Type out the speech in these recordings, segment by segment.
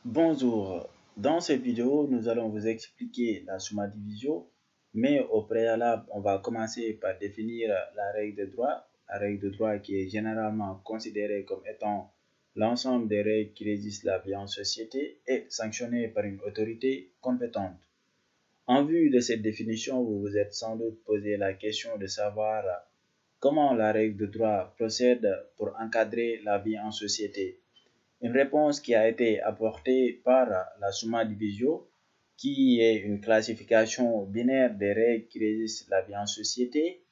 Bonjour, dans cette vidéo, nous allons vous expliquer la summa divisio, mais au préalable, on va commencer par définir la règle de droit. La règle de droit qui est généralement considérée comme étant l'ensemble des règles qui régissent la vie en société et sanctionnée par une autorité compétente. En vue de cette définition, vous vous êtes sans doute posé la question de savoir comment la règle de droit procède pour encadrer la vie en société. Une réponse qui a été apportée par la Summa Divisio, qui est une classification binaire des règles qui régissent la vie en société,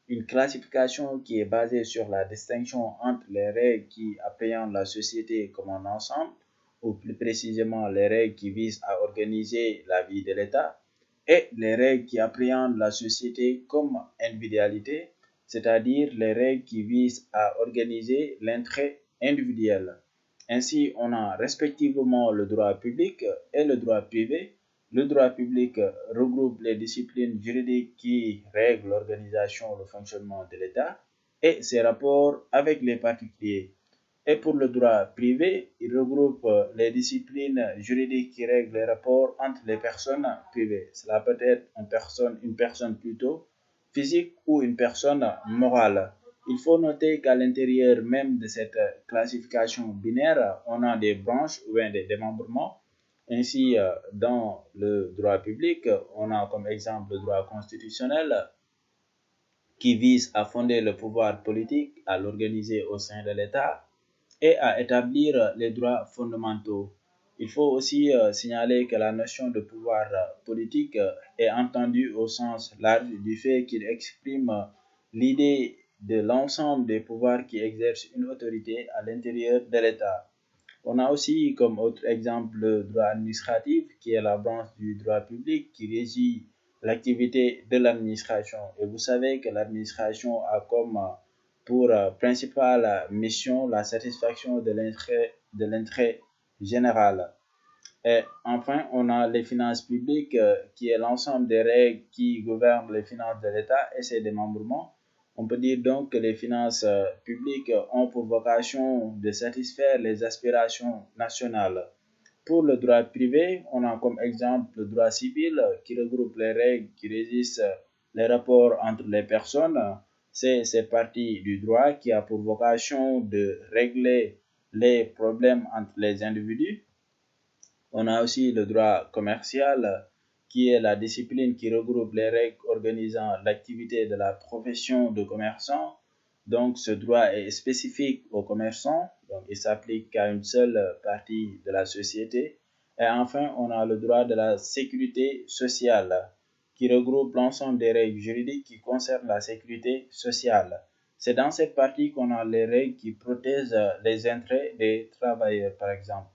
une classification qui est basée sur la distinction entre les règles qui appréhendent la société comme un ensemble, ou plus précisément les règles qui visent à organiser la vie de l'État, et les règles qui appréhendent la société comme individualité, c'est-à-dire les règles qui visent à organiser l'intérêt individuel. Ainsi, on a respectivement le droit public et le droit privé. Le droit public regroupe les disciplines juridiques qui règlent l'organisation et le fonctionnement de l'État et ses rapports avec les particuliers. Et pour le droit privé, il regroupe les disciplines juridiques qui règlent les rapports entre les personnes privées. Cela peut être une personne plutôt physique ou une personne morale. Il faut noter qu'à l'intérieur même de cette classification binaire, on a des branches ou bien des démembrements. Ainsi, dans le droit public, on a comme exemple le droit constitutionnel qui vise à fonder le pouvoir politique, à l'organiser au sein de l'État et à établir les droits fondamentaux. Il faut aussi signaler que la notion de pouvoir politique est entendue au sens large du fait qu'il exprime l'idée de l'ensemble des pouvoirs qui exercent une autorité à l'intérieur de l'État. On a aussi comme autre exemple le droit administratif, qui est la branche du droit public qui régit l'activité de l'administration. Et vous savez que l'administration a comme pour principale mission la satisfaction de l'intérêt général. Et enfin, on a les finances publiques, qui est l'ensemble des règles qui gouvernent les finances de l'État et ses démembrements. On peut dire donc que les finances publiques ont pour vocation de satisfaire les aspirations nationales. Pour le droit privé, on a comme exemple le droit civil qui regroupe les règles qui régissent les rapports entre les personnes. C'est cette partie du droit qui a pour vocation de régler les problèmes entre les individus. On a aussi le droit commercial, qui est la discipline qui regroupe les règles organisant l'activité de la profession de commerçant. Donc, ce droit est spécifique aux commerçants, donc il s'applique qu'à une seule partie de la société. Et enfin, on a le droit de la sécurité sociale, qui regroupe l'ensemble des règles juridiques qui concernent la sécurité sociale. C'est dans cette partie qu'on a les règles qui protègent les intérêts des travailleurs, par exemple.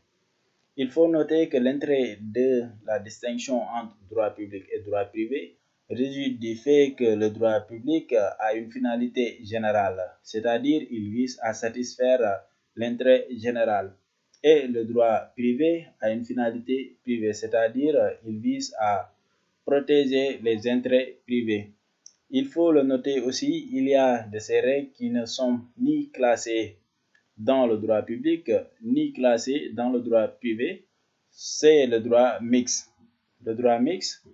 Il faut noter que l'intérêt de la distinction entre droit public et droit privé résulte du fait que le droit public a une finalité générale, c'est-à-dire il vise à satisfaire l'intérêt général, et le droit privé a une finalité privée, c'est-à-dire il vise à protéger les intérêts privés. Il faut le noter aussi, il y a de ces règles qui ne sont ni classées dans le droit public ni classées dans le droit privé, c'est le droit mixte. Le droit mixte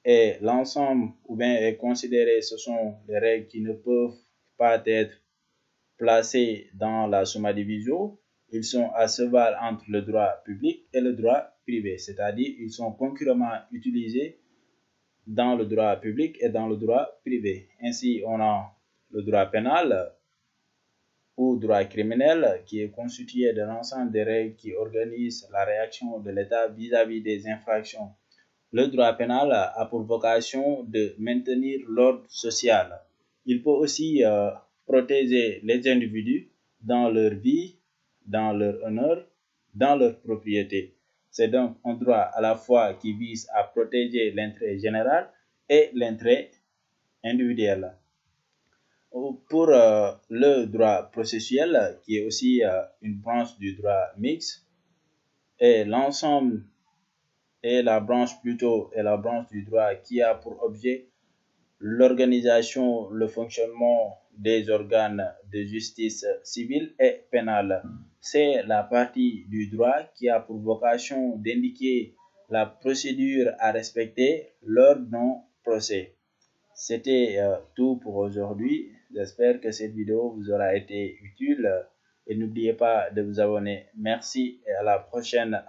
est l'ensemble ou bien est considéré, ce sont les règles qui ne peuvent pas être placées dans la summa divisio. Ils sont à cheval entre le droit public et le droit privé, c'est-à-dire ils sont concurremment utilisés dans le droit public et dans le droit privé. Ainsi, on a le droit pénal ou droit criminel qui est constitué de l'ensemble des règles qui organisent la réaction de l'État vis-à-vis des infractions. Le droit pénal a pour vocation de maintenir l'ordre social. Il peut aussi protéger les individus dans leur vie, dans leur honneur, dans leur propriété. C'est donc un droit à la fois qui vise à protéger l'intérêt général et l'intérêt individuel. Pour le droit processuel, qui est aussi une branche du droit mixte, et l'ensemble est la branche plutôt est la branche du droit qui a pour objet l'organisation, le fonctionnement des organes de justice civile et pénale. C'est la partie du droit qui a pour vocation d'indiquer la procédure à respecter lors d'un procès. C'était tout pour aujourd'hui. J'espère que cette vidéo vous aura été utile et n'oubliez pas de vous abonner. Merci et à la prochaine.